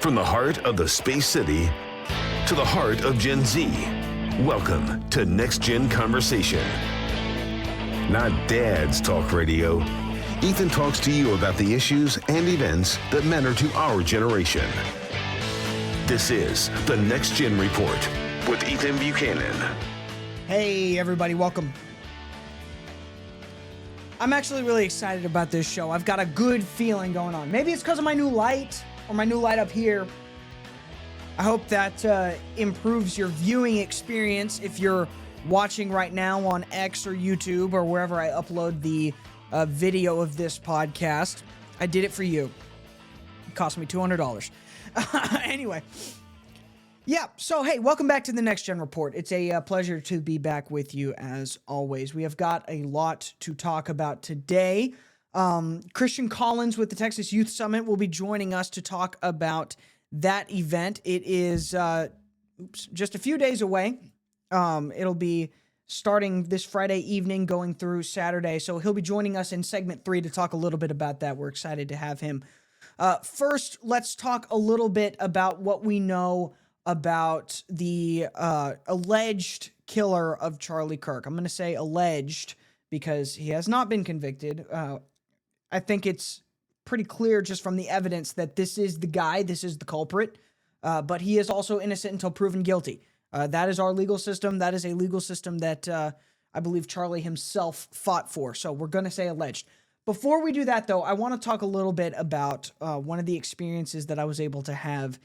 From the heart of the Space City to the heart of Gen Z, welcome to Next Gen Conversation. Not Dad's Talk Radio. Ethan talks to you about the issues and events that matter to our generation. This is the Next Gen Report with Ethan Buchanan. Hey, everybody, welcome. I'm actually really excited about this show. I've got a good feeling going on. Maybe it's because of my new light or my new light up here. I hope that improves your viewing experience if you're watching right now on X or YouTube or wherever I upload the video of this podcast. I did it for you. It cost me $200. Anyway. Yeah, so hey, welcome back to the Next Gen Report. It's a pleasure to be back with you as always. We have got a lot to talk about today. Christian Collins with the Texas Youth Summit will be joining us to talk about that event. It is just a few days away. It'll be starting this Friday evening, going through Saturday. So he'll be joining us in segment 3 to talk a little bit about that. We're excited to have him. First, let's talk a little bit about what we know about the alleged killer of Charlie Kirk. I'm going to say alleged because he has not been convicted. I think it's pretty clear just from the evidence that this is the guy, this is the culprit, but he is also innocent until proven guilty. That is our legal system. That is a legal system that I believe Charlie himself fought for. So we're going to say alleged. Before we do that, though, I want to talk a little bit about one of the experiences that I was able to have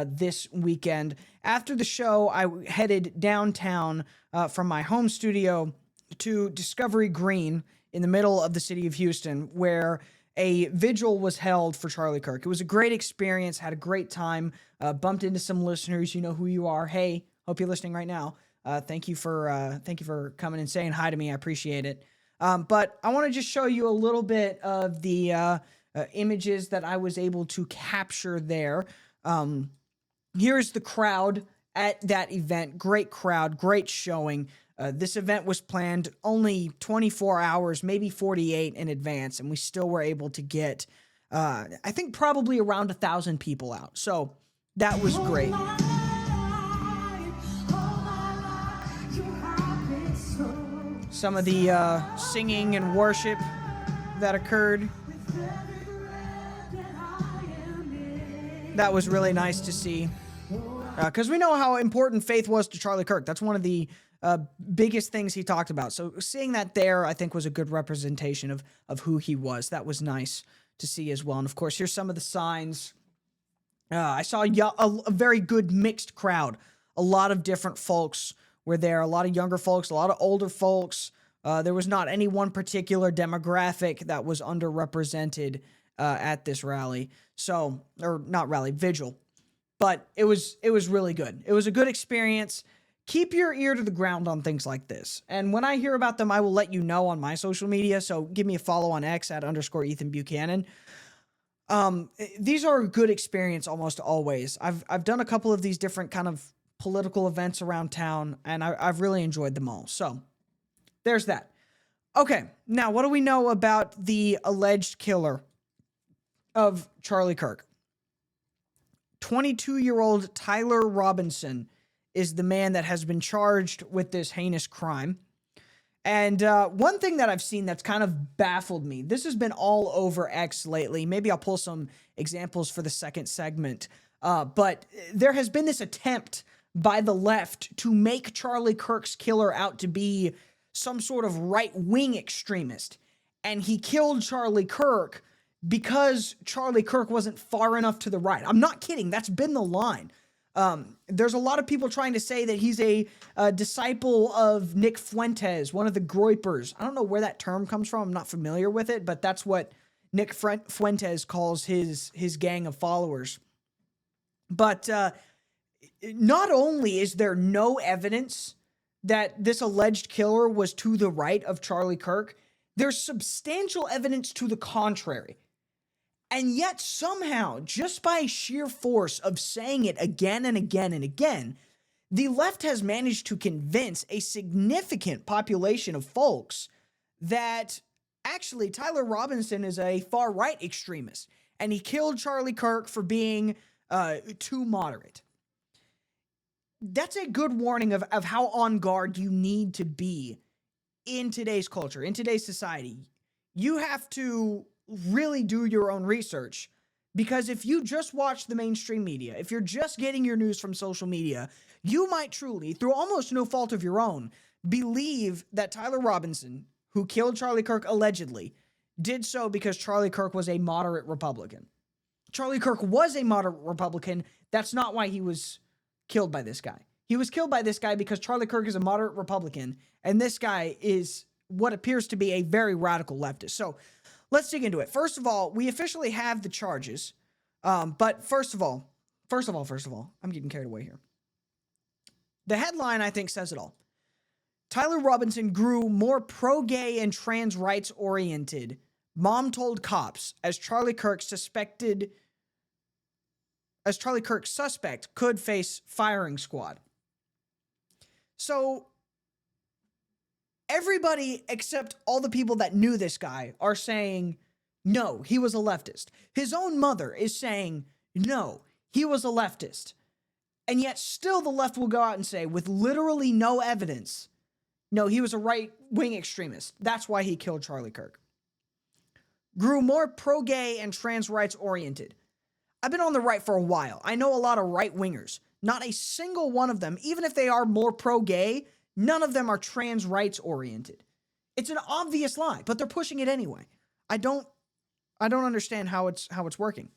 this weekend. After the show, I headed downtown from my home studio to Discovery Green in the middle of the city of Houston, where a vigil was held for Charlie Kirk. It was a great experience, had a great time, bumped into some listeners. You know who you are. Hey, hope you're listening right now. Thank you for coming and saying hi to me. I appreciate it. But I want to just show you a little bit of the images that I was able to capture there. Here's the crowd at that event. Great crowd, great showing. This event was planned only 24 hours, maybe 48 in advance, and we still were able to get, I think, probably around 1,000 people out. So that was great. Some of the singing and worship that occurred. That was really nice to see. Because we know how important faith was to Charlie Kirk. That's one of the biggest things he talked about. So seeing that there, I think, was a good representation of who he was. That was nice to see as well. And, of course, here's some of the signs. I saw a very good mixed crowd. A lot of different folks were there. A lot of younger folks, a lot of older folks. There was not any one particular demographic that was underrepresented at this rally. So, or not rally, vigil. But it was really good. It was a good experience. Keep your ear to the ground on things like this. And when I hear about them, I will let you know on my social media. So give me a follow on X @ Ethan Buchanan. These are a good experience almost always. I've done a couple of these different kind of political events around town, and I've really enjoyed them all. So there's that. Okay, now what do we know about the alleged killer of Charlie Kirk? 22-year-old Tyler Robinson is the man that has been charged with this heinous crime. And one thing that I've seen that's kind of baffled me, this has been all over X lately. Maybe I'll pull some examples for the second segment. But there has been this attempt by the left to make Charlie Kirk's killer out to be some sort of right-wing extremist. And he killed Charlie Kirk because Charlie Kirk wasn't far enough to the right. I'm not kidding. That's been the line. There's a lot of people trying to say that he's a disciple of Nick Fuentes, one of the Groypers. I don't know where that term comes from. I'm not familiar with it, but that's what Nick Fuentes calls his gang of followers. But not only is there no evidence that this alleged killer was to the right of Charlie Kirk, there's substantial evidence to the contrary. And yet somehow, just by sheer force of saying it again and again and again, the left has managed to convince a significant population of folks that actually Tyler Robinson is a far-right extremist. And he killed Charlie Kirk for being too moderate. That's a good warning of how on guard you need to be in today's culture, in today's society. You have to really do your own research, because if you just watch the mainstream media, if you're just getting your news from social media, you might truly, through almost no fault of your own, believe that Tyler Robinson, who killed Charlie Kirk allegedly, did so because Charlie Kirk was a moderate Republican. Charlie Kirk was a moderate Republican. That's not why he was killed by this guy. He was killed by this guy because Charlie Kirk is a moderate Republican, and this guy is what appears to be a very radical leftist. So let's dig into it. First of all, we officially have the charges. But first of all, I'm getting carried away here. The headline, I think, says it all. Tyler Robinson grew more pro-gay and trans rights oriented, mom told cops, as Charlie Kirk's suspect could face firing squad. So everybody except all the people that knew this guy are saying, no, he was a leftist. His own mother is saying, no, he was a leftist. And yet still the left will go out and say, with literally no evidence, no, he was a right-wing extremist. That's why he killed Charlie Kirk. Grew more pro-gay and trans rights oriented. I've been on the right for a while. I know a lot of right-wingers. Not a single one of them, even if they are more pro-gay, none of them are trans rights oriented. It's an obvious lie, but they're pushing it anyway. I don't understand how it's working.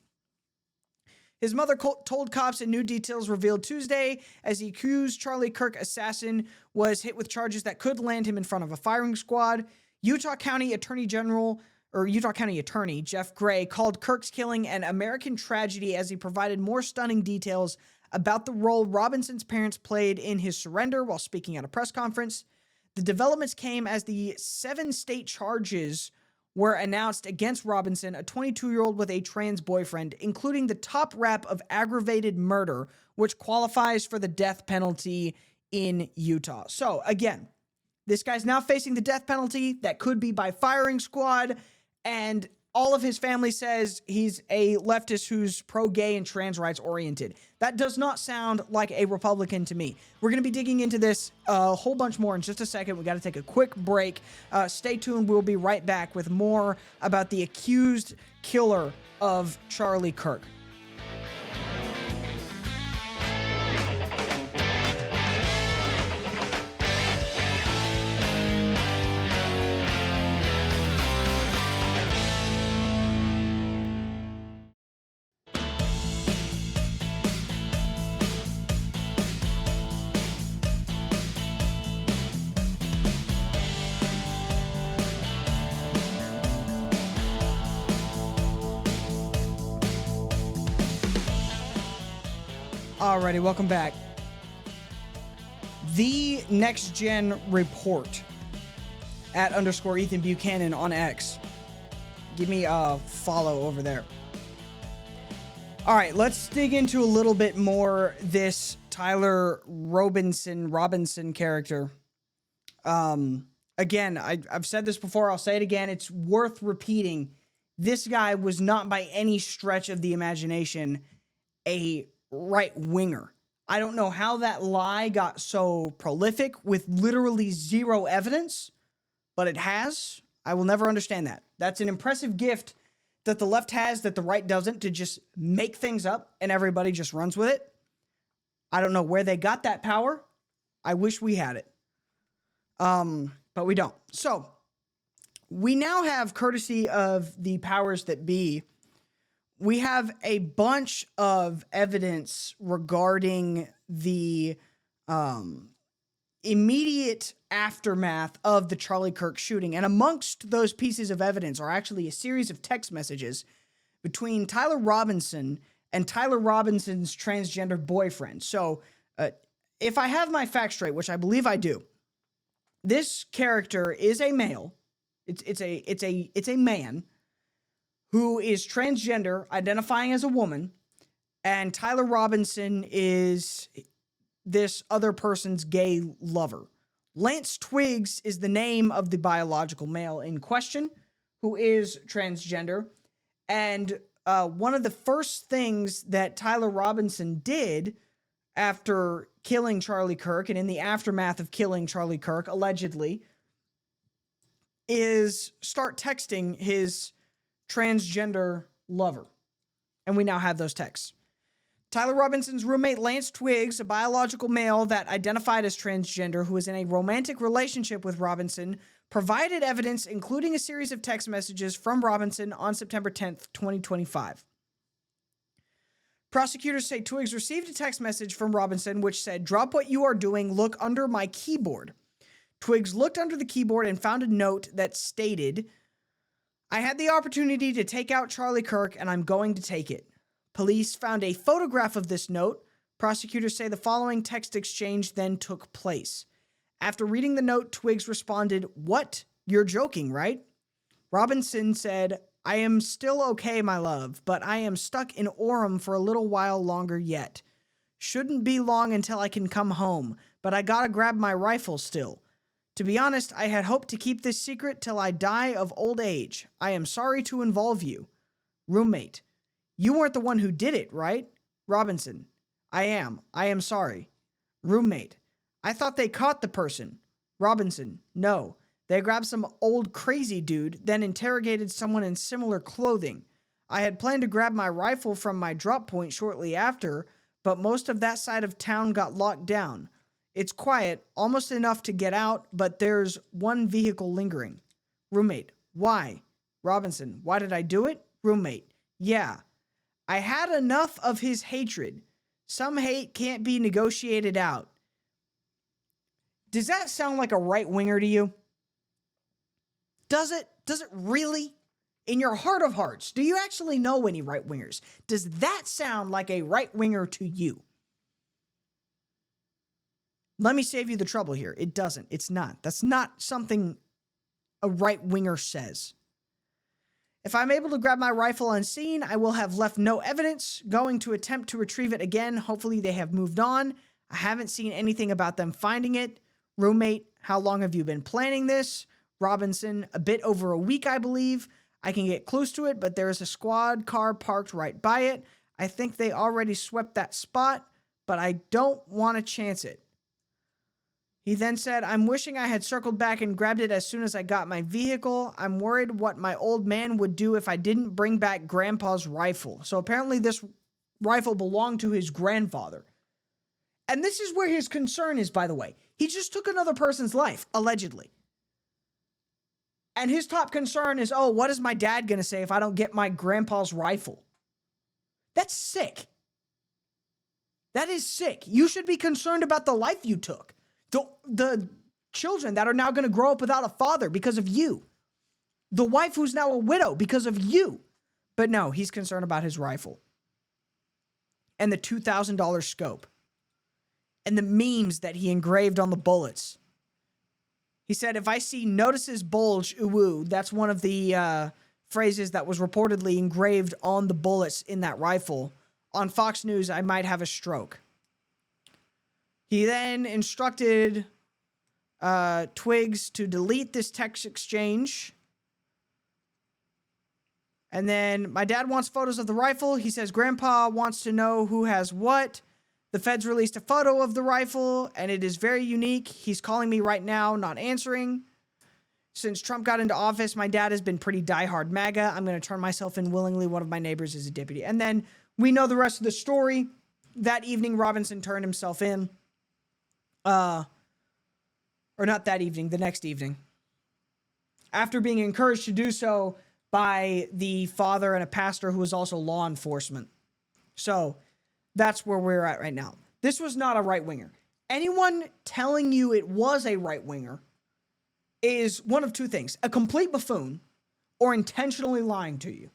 His mother told cops, and new details revealed Tuesday as the accused Charlie Kirk assassin was hit with charges that could land him in front of a firing squad. Utah County Attorney Jeff Gray called Kirk's killing an American tragedy as he provided more stunning details about the role Robinson's parents played in his surrender while speaking at a press conference. The developments came as the 7 state charges were announced against Robinson, a 22-year-old with a trans boyfriend, including the top rap of aggravated murder, which qualifies for the death penalty in Utah. So, again, this guy's now facing the death penalty that could be by firing squad, and all of his family says he's a leftist who's pro-gay and trans rights oriented. That does not sound like a Republican to me. We're going to be digging into this a whole bunch more in just a second. We got to take a quick break. Stay tuned. We'll be right back with more about the accused killer of Charlie Kirk. Alrighty, welcome back. The Next Gen Report at _Ethan Buchanan on X. Give me a follow over there. All right, let's dig into a little bit more this Tyler Robinson character. Again, I've said this before. I'll say it again. It's worth repeating. This guy was not by any stretch of the imagination a right-winger. I don't know how that lie got so prolific with literally zero evidence, but it has. I will never understand that. That's an impressive gift that the left has that the right doesn't, to just make things up and everybody just runs with it. I don't know where they got that power. I wish we had it. But we don't. So, we now have, courtesy of the powers that be, we have a bunch of evidence regarding the immediate aftermath of the Charlie Kirk shooting. And amongst those pieces of evidence are actually a series of text messages between Tyler Robinson and Tyler Robinson's transgender boyfriend. So if I have my facts straight, which I believe I do, this character is a male. It's a man who is transgender, identifying as a woman, and Tyler Robinson is this other person's gay lover. Lance Twiggs is the name of the biological male in question, who is transgender, and one of the first things that Tyler Robinson did after killing Charlie Kirk and in the aftermath of killing Charlie Kirk, allegedly, is start texting his transgender lover. And we now have those texts. Tyler Robinson's roommate Lance Twiggs, a biological male that identified as transgender who was in a romantic relationship with Robinson, provided evidence, including a series of text messages from Robinson on September 10th, 2025. Prosecutors say Twiggs received a text message from Robinson which said, "Drop what you are doing, look under my keyboard." Twiggs looked under the keyboard and found a note that stated, "I had the opportunity to take out Charlie Kirk and I'm going to take it." Police found a photograph of this note. Prosecutors say the following text exchange then took place. After reading the note, Twiggs responded, "What? You're joking, right?" Robinson said, "I am still okay, my love, but I am stuck in Orem for a little while longer yet. Shouldn't be long until I can come home, but I gotta grab my rifle still. To be honest, I had hoped to keep this secret till I die of old age. I am sorry to involve you." Roommate: "You weren't the one who did it, right?" Robinson: I am sorry." Roommate: "I thought they caught the person." Robinson: "No. They grabbed some old crazy dude, then interrogated someone in similar clothing. I had planned to grab my rifle from my drop point shortly after, but most of that side of town got locked down. It's quiet, almost enough to get out, but there's one vehicle lingering." Roommate: "Why?" Robinson: "Why did I do it?" Roommate: "Yeah. I had enough of his hatred. Some hate can't be negotiated out." Does that sound like a right-winger to you? Does it? Does it really? In your heart of hearts, do you actually know any right-wingers? Does that sound like a right-winger to you? Let me save you the trouble here. It doesn't. It's not. That's not something a right-winger says. "If I'm able to grab my rifle unseen, I will have left no evidence. Going to attempt to retrieve it again. Hopefully they have moved on. I haven't seen anything about them finding it." Roommate: "How long have you been planning this?" Robinson: "A bit over a week, I believe. I can get close to it, but there is a squad car parked right by it. I think they already swept that spot, but I don't want to chance it." He then said, "I'm wishing I had circled back and grabbed it as soon as I got my vehicle. I'm worried what my old man would do if I didn't bring back Grandpa's rifle." So apparently this rifle belonged to his grandfather. And this is where his concern is, by the way. He just took another person's life, allegedly. And his top concern is, oh, what is my dad going to say if I don't get my grandpa's rifle? That's sick. That is sick. You should be concerned about the life you took. The children that are now going to grow up without a father because of you. The wife who's now a widow because of you. But no, he's concerned about his rifle. And the $2,000 scope. And the memes that he engraved on the bullets. He said, "If I see notices bulge, ooh, that's one of the phrases that was reportedly engraved on the bullets in that rifle. On Fox News, I might have a stroke." He then instructed Twiggs to delete this text exchange. And then, "My dad wants photos of the rifle." He says, "Grandpa wants to know who has what." The feds released a photo of the rifle, and it is very unique. "He's calling me right now, not answering. Since Trump got into office, my dad has been pretty diehard MAGA. I'm going to turn myself in willingly. One of my neighbors is a deputy." And then we know the rest of the story. That evening, Robinson turned himself in. Or not that evening, the next evening. After being encouraged to do so by the father and a pastor who was also law enforcement. So that's where we're at right now. This was not a right-winger. Anyone telling you it was a right-winger is one of two things: a complete buffoon or intentionally lying to you.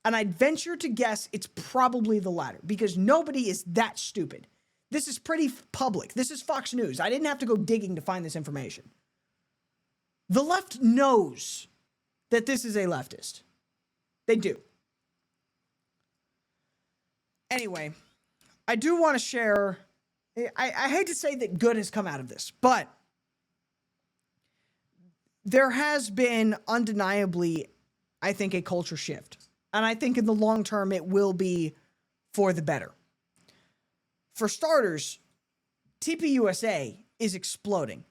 And I'd venture to guess it's probably the latter, because nobody is that stupid. This is pretty public. This is Fox News. I didn't have to go digging to find this information. The left knows that this is a leftist. They do. Anyway, I do want to share, I hate to say that good has come out of this, but there has been undeniably, I think, a culture shift And I think in the long term, it will be for the better. For starters, TPUSA is exploding.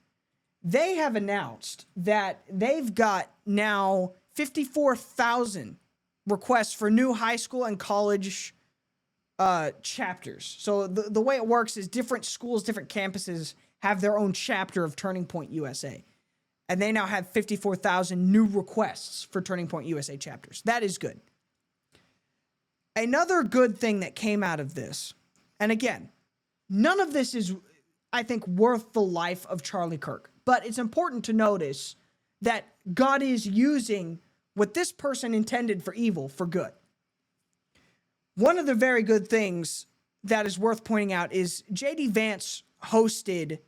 They have announced that they've got now 54,000 requests for new high school and college chapters. So the way it works is different schools, different campuses have their own chapter of Turning Point USA. And they now have 54,000 new requests for Turning Point USA chapters. That is good. Another good thing that came out of this, and again, none of this is, I think, worth the life of Charlie Kirk. But it's important to notice that God is using what this person intended for evil for good. One of the very good things that is worth pointing out is J.D. Vance hosted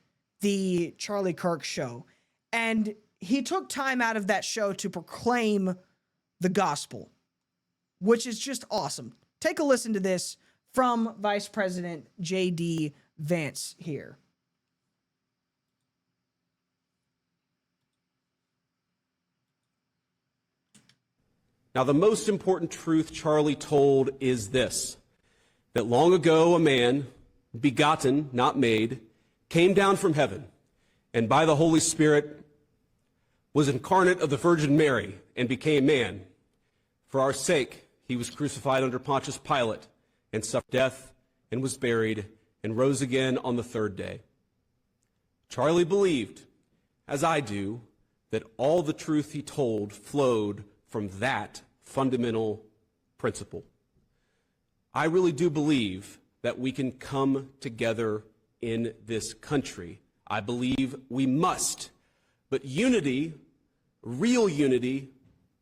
the Charlie Kirk show, and he took time out of that show to proclaim the gospel, which is just awesome. Take a listen to this from Vice President J.D. Vance here. Now, the most important truth Charlie told is this, that long ago a man, begotten, not made, came down from heaven, and by the Holy Spirit was incarnate of the Virgin Mary and became man. For our sake, he was crucified under Pontius Pilate and suffered death and was buried and rose again on the third day. Charlie believed, as I do, that all the truth he told flowed from that fundamental principle. I really do believe that we can come together in this country. I believe we must. But unity, real unity,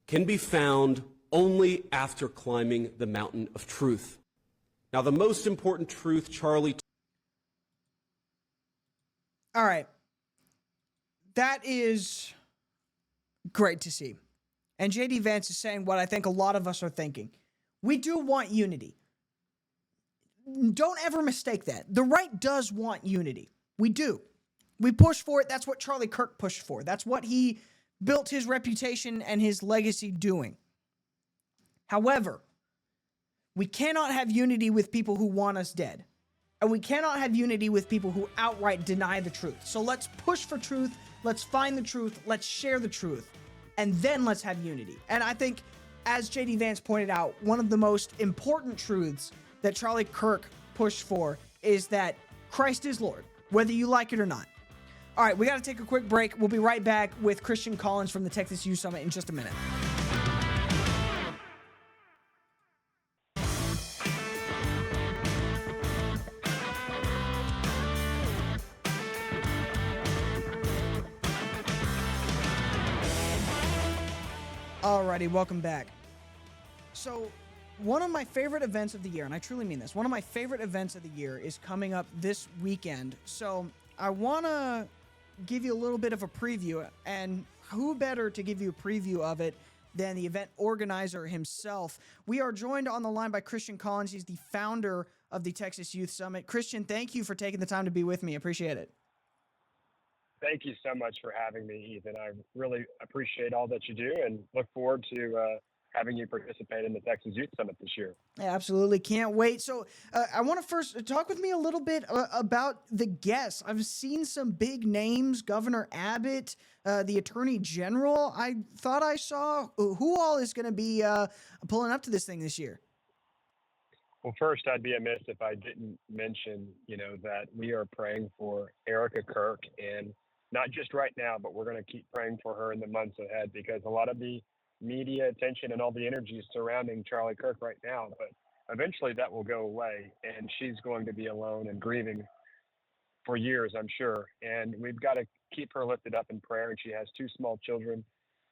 can be found only after climbing the mountain of truth. Now, the most important truth Charlie... All right. That is great to see. And J.D. Vance is saying what I think a lot of us are thinking. We do want unity. Don't ever mistake that. The right does want unity. We do. We push for it. That's what Charlie Kirk pushed for. That's what he built his reputation and his legacy doing. However, we cannot have unity with people who want us dead. And we cannot have unity with people who outright deny the truth. So let's push for truth. Let's find the truth. Let's share the truth. And then let's have unity. And I think, as J.D. Vance pointed out, one of the most important truths that Charlie Kirk pushed for is that Christ is Lord, whether you like it or not. All right, we got to take a quick break. We'll be right back with Christian Collins from the Texas Youth Summit in just a minute. Alrighty, welcome back. So, one of my favorite events of the year, and I truly mean this, one of my favorite events of the year is coming up this weekend. So, I want to give you a little bit of a preview, and who better to give you a preview of it than the event organizer himself. We are joined on the line by Christian Collins. He's the founder of the Texas Youth Summit. Christian, thank you for taking the time to be with me. Appreciate it. Thank you so much for having me, Ethan. I really appreciate all that you do and look forward to having you participate in the Texas Youth Summit this year. Yeah, absolutely. Can't wait. So I want to first talk with me a little bit about the guests. I've seen some big names, Governor Abbott, the Attorney General. I thought I saw who all is going to be pulling up to this thing this year. Well, first, I'd be amiss if I didn't mention, that we are praying for Erica Kirk, and not just right now, but we're going to keep praying for her in the months ahead, because a lot of the media attention and all the energy is surrounding Charlie Kirk right now, but eventually that will go away, and she's going to be alone and grieving for years, I'm sure. And we've got to keep her lifted up in prayer, and she has 2 small children.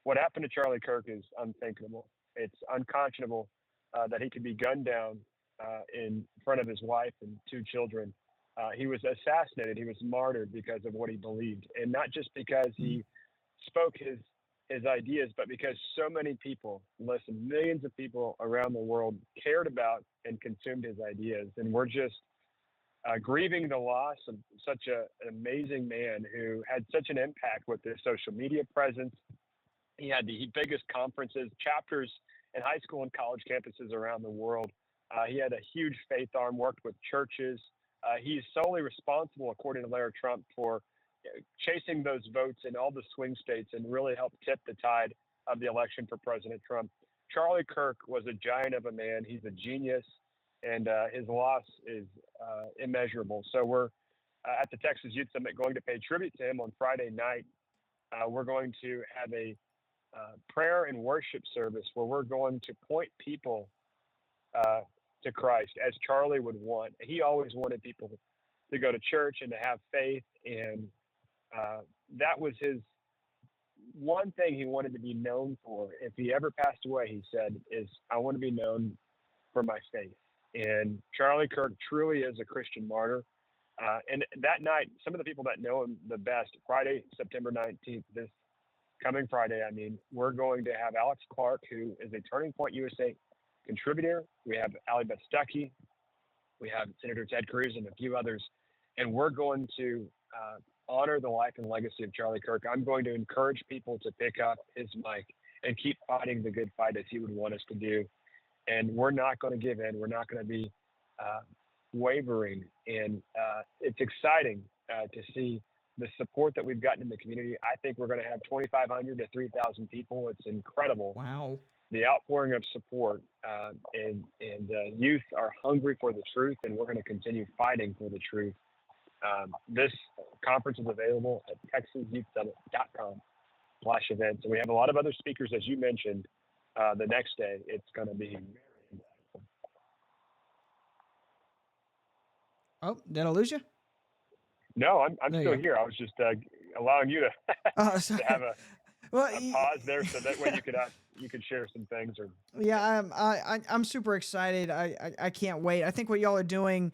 What happened to Charlie Kirk is unthinkable. It's unconscionable that he could be gunned down in front of his wife and 2 children. He was assassinated. He was martyred because of what he believed, and not just because he spoke his ideas, but because so many people, millions of people around the world cared about and consumed his ideas. And we're just grieving the loss of such an amazing man who had such an impact with his social media presence. He had the biggest conferences, chapters and high school and college campuses around the world. He had a huge faith arm, worked with churches. He's solely responsible, according to Larry Trump, for chasing those votes in all the swing states and really helped tip the tide of the election for President Trump. Charlie Kirk was a giant of a man. He's a genius, and his loss is immeasurable. So we're at the Texas Youth Summit going to pay tribute to him on Friday night. We're going to have a prayer and worship service where we're going to point people to Christ as Charlie would want. He always wanted people to go to church and to have faith, and that was his one thing he wanted to be known for. If he ever passed away, he said, is I want to be known for my faith. And Charlie Kirk truly is a Christian martyr. And that night, some of the people that know him the best, Friday, September 19th, this coming Friday, we're going to have Alex Clark, who is a Turning Point USA contributor. We have Allie Beth Stuckey. We have Senator Ted Cruz and a few others. And we're going to honor the life and legacy of Charlie Kirk. I'm going to encourage people to pick up his mic and keep fighting the good fight as he would want us to do. And we're not going to give in. We're not going to be wavering. And it's exciting to see the support that we've gotten in the community. I think we're going to have 2,500 to 3,000 people. It's incredible. Wow. The outpouring of support, and youth are hungry for the truth, and we're going to continue fighting for the truth. This conference is available at texasyouthsummit.com/events. And we have a lot of other speakers, as you mentioned, the next day. It's going to be very impactful. Oh, did I lose you? No, I'm still you go. here. I was just allowing you to, to have a pause there, so that way you could share some things. Or yeah, I'm super excited. I can't wait. I think what y'all are doing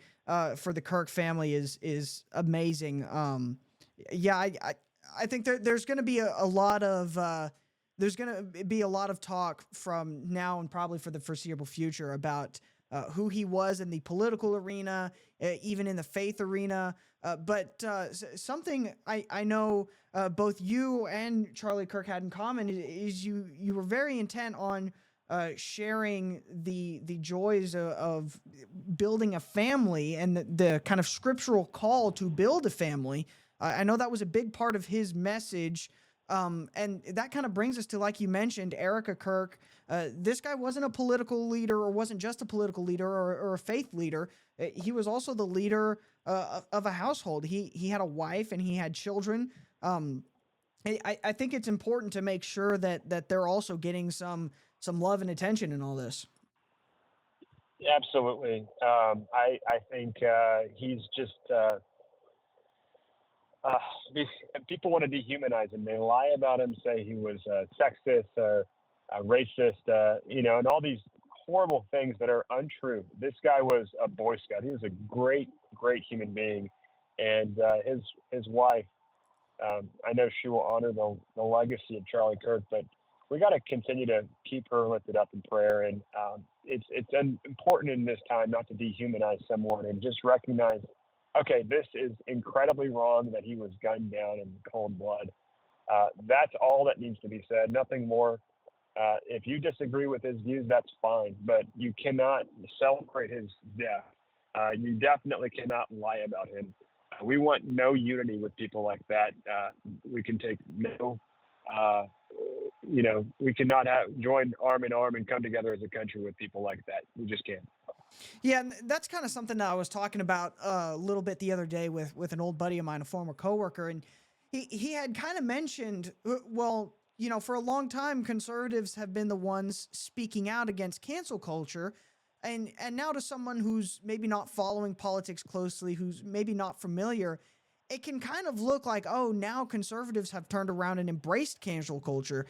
for the Kirk family is amazing. Yeah, I think there's going to be a lot of talk from now and probably for the foreseeable future about who he was in the political arena, even in the faith arena. But something I know both you and Charlie Kirk had in common is you were very intent on sharing the joys of building a family and the kind of scriptural call to build a family. I know that was a big part of his message. And that kind of brings us to, like you mentioned, Erica Kirk. This guy wasn't a political leader, or wasn't just a political leader or a faith leader. He was also the leader of a household. He had a wife and he had children. I think it's important to make sure that they're also getting some love and attention in all this. Absolutely. I think he's just people want to dehumanize him. They lie about him, say he was sexist or racist, and all these horrible things that are untrue. This guy was a Boy Scout. He was a great, great human being, and his wife. I know she will honor the legacy of Charlie Kirk, but we got to continue to keep her lifted up in prayer. And it's important in this time not to dehumanize someone and just recognize, okay, this is incredibly wrong that he was gunned down in cold blood. That's all that needs to be said, nothing more. If you disagree with his views, that's fine, but you cannot celebrate his death. You definitely cannot lie about him. We want no unity with people like that. We can take no, we cannot join arm in arm and come together as a country with people like that. We just can't. Yeah, and that's kind of something that I was talking about a little bit the other day with an old buddy of mine, a former coworker, and he had kind of mentioned, well, for a long time, conservatives have been the ones speaking out against cancel culture, and now to someone who's maybe not following politics closely, who's maybe not familiar, it can kind of look like, oh, now conservatives have turned around and embraced cancel culture.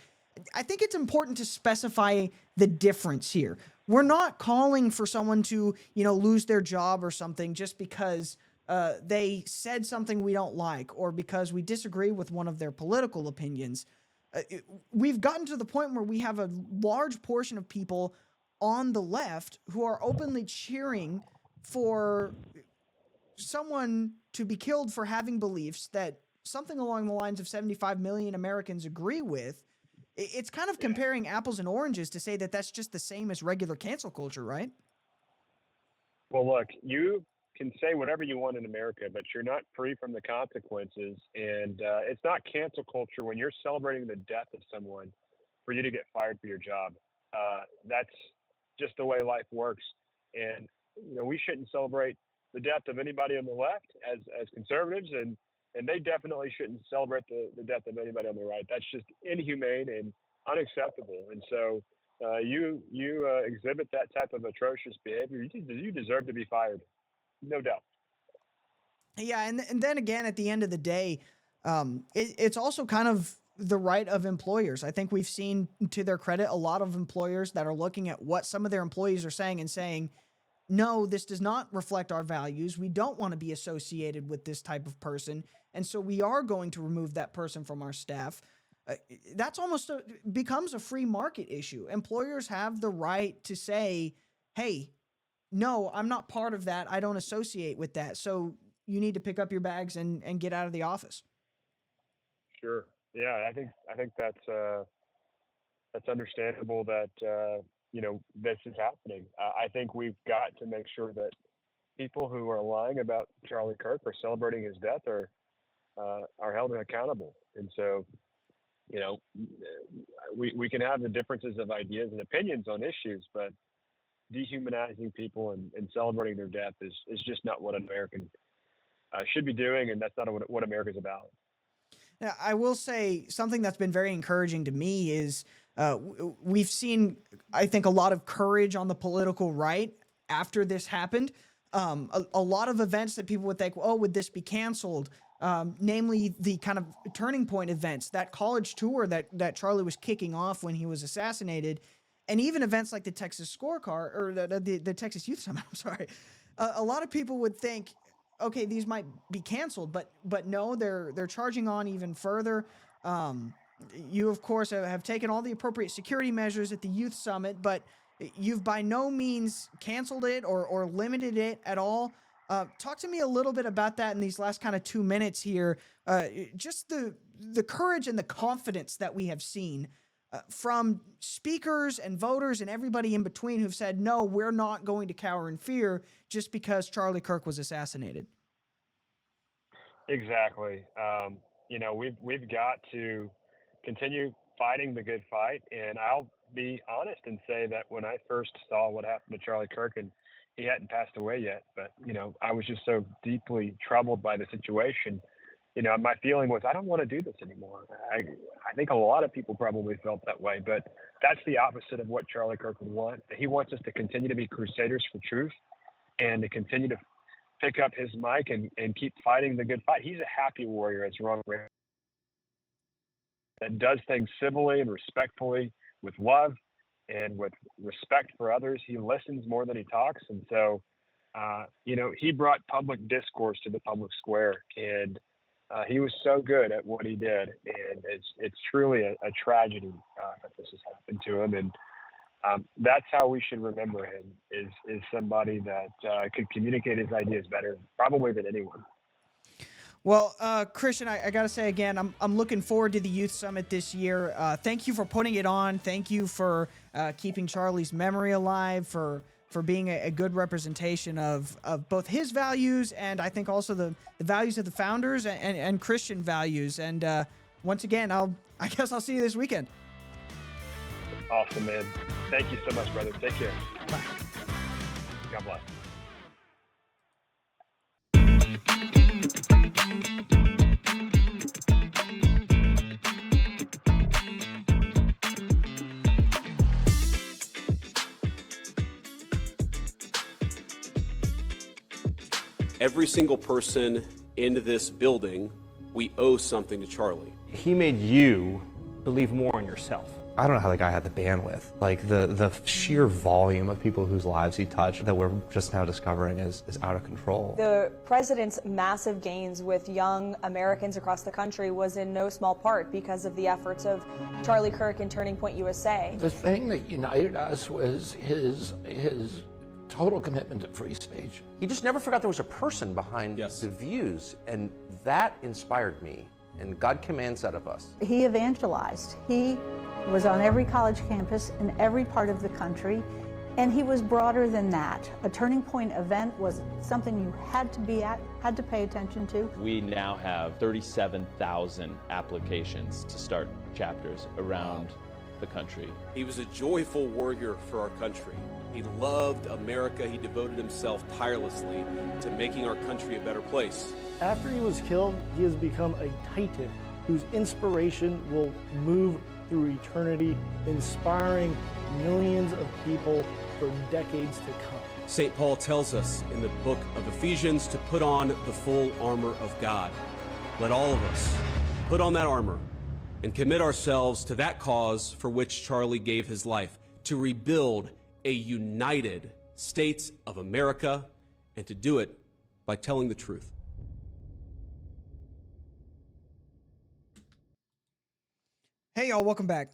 I think it's important to specify the difference here. We're not calling for someone to, lose their job or something just because they said something we don't like or because we disagree with one of their political opinions. We've gotten to the point where we have a large portion of people on the left who are openly cheering for someone to be killed for having beliefs that something along the lines of 75 million Americans agree with. It's kind of comparing apples and oranges to say that that's just the same as regular cancel culture, right? Well, look, you can say whatever you want in America, but you're not free from the consequences. And it's not cancel culture when you're celebrating the death of someone for you to get fired for your job. That's just the way life works. And, we shouldn't celebrate the death of anybody on the left as conservatives, and they definitely shouldn't celebrate the death of anybody on the right. That's just inhumane and unacceptable. And so you exhibit that type of atrocious behavior, you deserve to be fired, no doubt. Yeah, and then again, at the end of the day, it's also kind of the right of employers. I think we've seen, to their credit, a lot of employers that are looking at what some of their employees are saying and saying, no, this does not reflect our values. We don't want to be associated with this type of person, and so we are going to remove that person from our staff. That's almost becomes a free market issue. Employers have the right to say, hey, no, I'm not part of that. I don't associate with that. So you need to pick up your bags and get out of the office. Sure. Yeah, I think that's understandable that this is happening. I think we've got to make sure that people who are lying about Charlie Kirk or celebrating his death are held accountable. And so, we can have the differences of ideas and opinions on issues, but dehumanizing people and celebrating their death is just not what an American should be doing, and that's not what America's about. Now, I will say something that's been very encouraging to me is we've seen, I think, a lot of courage on the political right after this happened. A lot of events that people would think, oh, would this be canceled? Namely, the kind of turning point events, that college tour that Charlie was kicking off when he was assassinated, and even events like the Texas Scorecard or the Texas Youth Summit. I'm sorry. A lot of people would think, okay, these might be canceled, but no, they're charging on even further. You, of course, have taken all the appropriate security measures at the Youth Summit, but you've by no means canceled it or limited it at all. Talk to me a little bit about that in these last kind of 2 minutes here. Just the courage and the confidence that we have seen from speakers and voters and everybody in between who've said, no, we're not going to cower in fear just because Charlie Kirk was assassinated. Exactly. We've got to continue fighting the good fight. And I'll be honest and say that when I first saw what happened to Charlie Kirk, and he hadn't passed away yet, but, I was just so deeply troubled by the situation. My feeling was, I don't want to do this anymore. I think a lot of people probably felt that way, but that's the opposite of what Charlie Kirk would want. He wants us to continue to be crusaders for truth and to continue to pick up his mic and keep fighting the good fight. He's a happy warrior, as Ron Ray, that does things civilly and respectfully, with love and with respect for others. He listens more than he talks. And so, he brought public discourse to the public square, and he was so good at what he did. And it's truly a tragedy that this has happened to him. And that's how we should remember him, is somebody that could communicate his ideas better, probably than anyone. Well, Christian, I got to say again, I'm looking forward to the Youth Summit this year. Thank you for putting it on. Thank you for keeping Charlie's memory alive, for being a good representation of both his values and I think also the values of the founders and Christian values. And once again, I guess I'll see you this weekend. Awesome, man. Thank you so much, brother. Take care. Bye. God bless. Every single person in this building, we owe something to Charlie. He made you believe more in yourself. I don't know how the guy had the bandwidth. Like the sheer volume of people whose lives he touched that we're just now discovering is out of control. The president's massive gains with young Americans across the country was in no small part because of the efforts of Charlie Kirk and Turning Point USA. The thing that united us was his total commitment to free speech. He just never forgot there was a person behind the views, and that inspired me and God commands that of us. He evangelized. He was on every college campus in every part of the country, and he was broader than that. A turning point event was something you had to be at, had to pay attention to. We now have 37,000 applications to start chapters around the country. He was a joyful warrior for our country. He loved America. He devoted himself tirelessly to making our country a better place. After he was killed, he has become a titan whose inspiration will move through eternity, inspiring millions of people for decades to come. St. Paul tells us in the book of Ephesians to put on the full armor of God. Let all of us put on that armor and commit ourselves to that cause for which Charlie gave his life, to rebuild a united States of America, and to do it by telling the truth. Hey y'all, welcome back.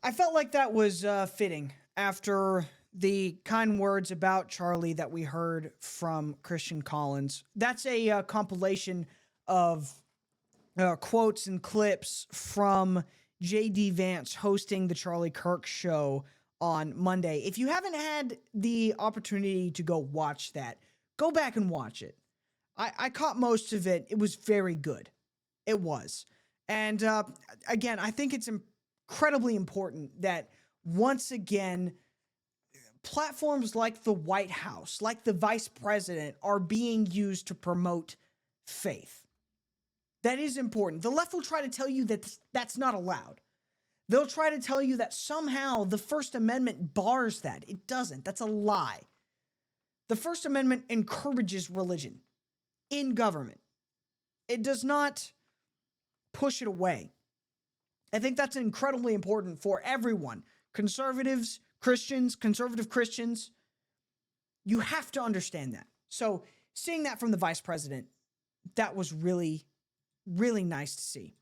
I felt like that was fitting after the kind words about Charlie that we heard from Christian Collins. That's a compilation of quotes and clips from J.D. Vance hosting the Charlie Kirk show on Monday. If you haven't had the opportunity to go watch that, go back and watch it. I caught most of it. It was very good. It was. And again, I think it's incredibly important that once again, platforms like the White House, like the vice president, are being used to promote faith. That is important. The left will try to tell you that that's not allowed. They'll try to tell you that somehow the First Amendment bars that. It doesn't. That's a lie. The First Amendment encourages religion in government. It does not push it away. I think that's incredibly important for everyone. Conservatives, Christians, conservative Christians. You have to understand that. So seeing that from the vice president, that was really, really nice to see.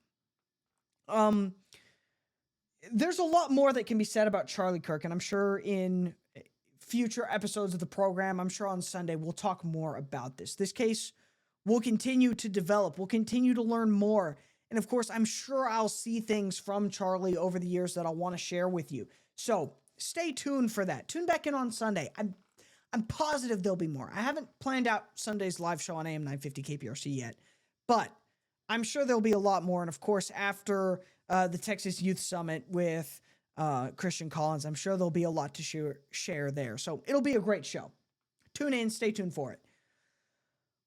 There's a lot more that can be said about Charlie Kirk, and I'm sure in future episodes of the program, I'm sure on Sunday, we'll talk more about this. This case will continue to develop. We'll continue to learn more. And of course, I'm sure I'll see things from Charlie over the years that I'll want to share with you. So stay tuned for that. Tune back in on Sunday. I'm positive there'll be more. I haven't planned out Sunday's live show on AM 950 KPRC yet, but I'm sure there'll be a lot more. And of course, after the Texas Youth Summit with Christian Collins, I'm sure there'll be a lot to share there. So it'll be a great show. Tune in, stay tuned for it.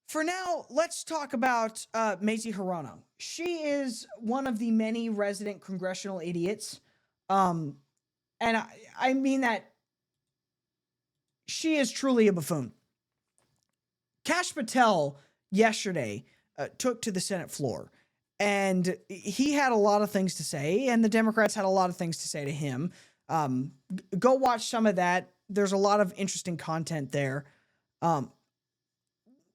For now, let's talk about Mazie Hirono. She is one of the many resident congressional idiots. And I mean that she is truly a buffoon. Kash Patel yesterday took to the Senate floor, and he had a lot of things to say, and the Democrats had a lot of things to say to him. Go watch some of that. There's a lot of interesting content there.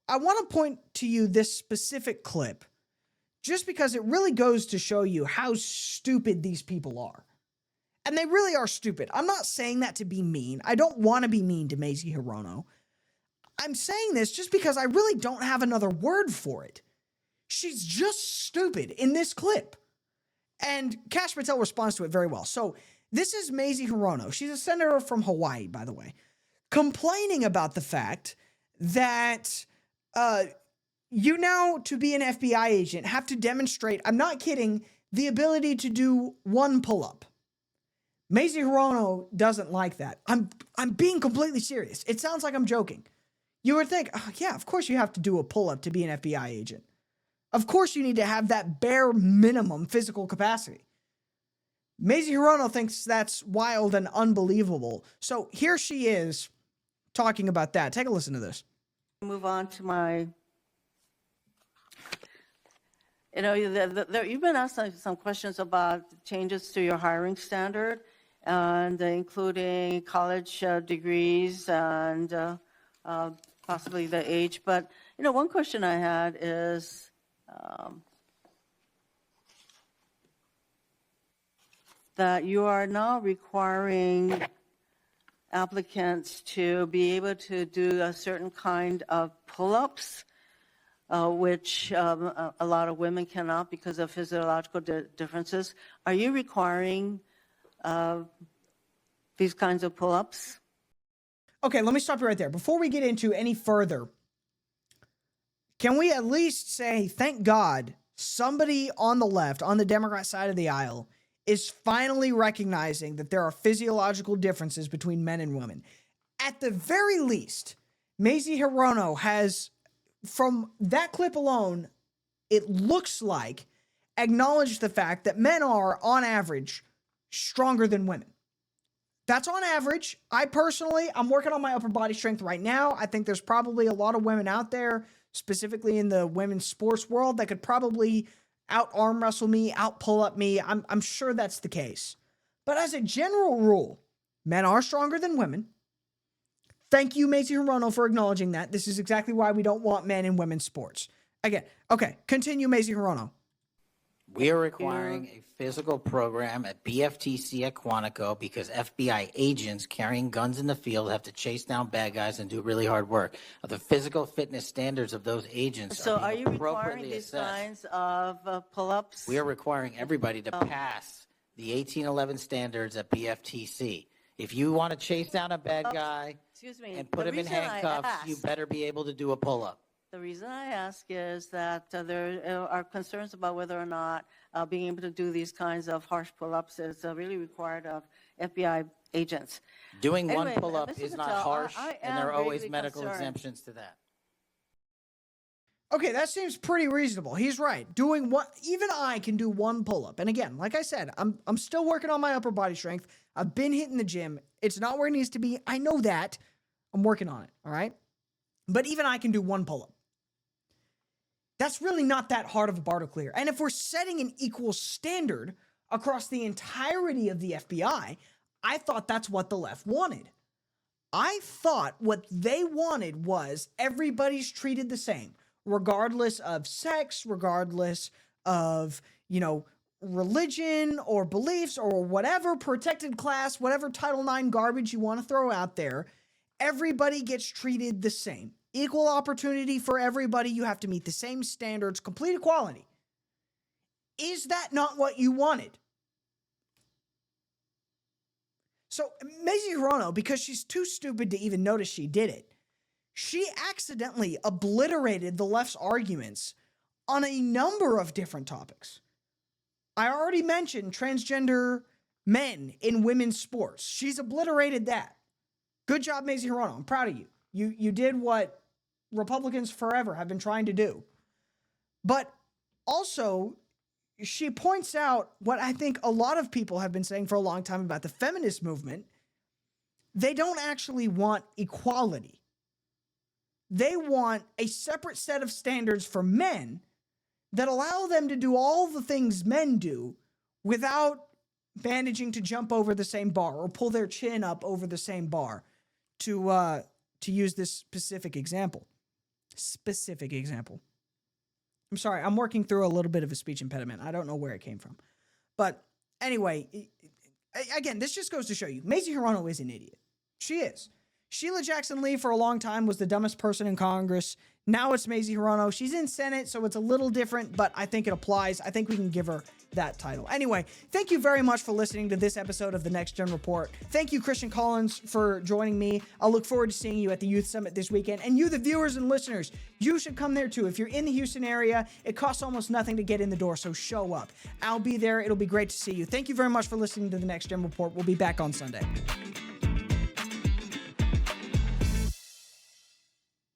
I want to point to you this specific clip just because it really goes to show you how stupid these people are. And they really are stupid. I'm not saying that to be mean. I don't want to be mean to Mazie Hirono. I'm saying this just because I really don't have another word for it. She's just stupid in this clip. And Kash Patel responds to it very well. So this is Mazie Hirono. She's a senator from Hawaii, by the way, complaining about the fact that you now, to be an FBI agent, have to demonstrate, I'm not kidding, the ability to do one pull-up. Mazie Hirono doesn't like that. I'm being completely serious. It sounds like I'm joking. You would think, oh, yeah, of course you have to do a pull-up to be an FBI agent. Of course you need to have that bare minimum physical capacity. Mazie Hirono thinks that's wild and unbelievable. So here she is talking about that. Take a listen to this. Move on to my, you've been asked some questions about changes to your hiring standard, and including college degrees and possibly the age. But, one question I had is that you are now requiring applicants to be able to do a certain kind of pull-ups which a lot of women cannot because of physiological differences. Are you requiring these kinds of pull-ups? Okay, let me stop you right there. Before we get into any further, can we at least say, thank God, somebody on the left, on the Democrat side of the aisle, is finally recognizing that there are physiological differences between men and women. At the very least, Mazie Hirono has, from that clip alone, it looks like, acknowledged the fact that men are, on average, stronger than women. That's on average. I'm working on my upper body strength right now. I think there's probably a lot of women out there, specifically in the women's sports world, that could probably out arm wrestle me, out pull up me. I'm sure that's the case. But as a general rule, men are stronger than women. Thank you, Mazie Hirono, for acknowledging that. This is exactly why we don't want men in women's sports. Again, okay, continue, Mazie Hirono. We are requiring a physical program at BFTC at Quantico because FBI agents carrying guns in the field have to chase down bad guys and do really hard work. The physical fitness standards of those agents are you requiring these kinds of pull-ups? We are requiring everybody to pass the 1811 standards at BFTC. If you want to chase down a bad guy and put him in handcuffs, you better be able to do a pull-up. The reason I ask is that there are concerns about whether or not being able to do these kinds of harsh pull-ups is really required of FBI agents. Doing one pull-up is not harsh, and there are always medical exemptions to that. Okay, that seems pretty reasonable. He's right. Even I can do one pull-up. And again, like I said, I'm still working on my upper body strength. I've been hitting the gym. It's not where it needs to be. I know that. I'm working on it, all right? But even I can do one pull-up. That's really not that hard of a bar to clear. And if we're setting an equal standard across the entirety of the FBI, I thought that's what the left wanted. I thought what they wanted was everybody's treated the same, regardless of sex, regardless of, religion or beliefs or whatever protected class, whatever Title IX garbage you want to throw out there. Everybody gets treated the same. Equal opportunity for everybody. You have to meet the same standards, complete equality. Is that not what you wanted? So Mazie Hirono, because she's too stupid to even notice she did it, she accidentally obliterated the left's arguments on a number of different topics. I already mentioned transgender men in women's sports. She's obliterated that. Good job, Mazie Hirono. I'm proud of you. You did what Republicans forever have been trying to do. But also, she points out what I think a lot of people have been saying for a long time about the feminist movement. They don't actually want equality. They want a separate set of standards for men that allow them to do all the things men do without managing to jump over the same bar or pull their chin up over the same bar, to use this specific example. I'm sorry, I'm working through a little bit of a speech impediment. I don't know where it came from. But anyway, again, this just goes to show you, Mazie Hirono is an idiot. She is. Sheila Jackson Lee for a long time was the dumbest person in Congress. Now it's Mazie Hirono. She's in Senate, so it's a little different, but I think it applies. I think we can give her that title. Anyway, thank you very much for listening to this episode of the Next Gen Report. Thank you, Christian Collins, for joining me. I'll look forward to seeing you at the Youth Summit this weekend. And you, the viewers and listeners, you should come there too. If you're in the Houston area, it costs almost nothing to get in the door, so show up. I'll be there. It'll be great to see you. Thank you very much for listening to the Next Gen Report. We'll be back on Sunday.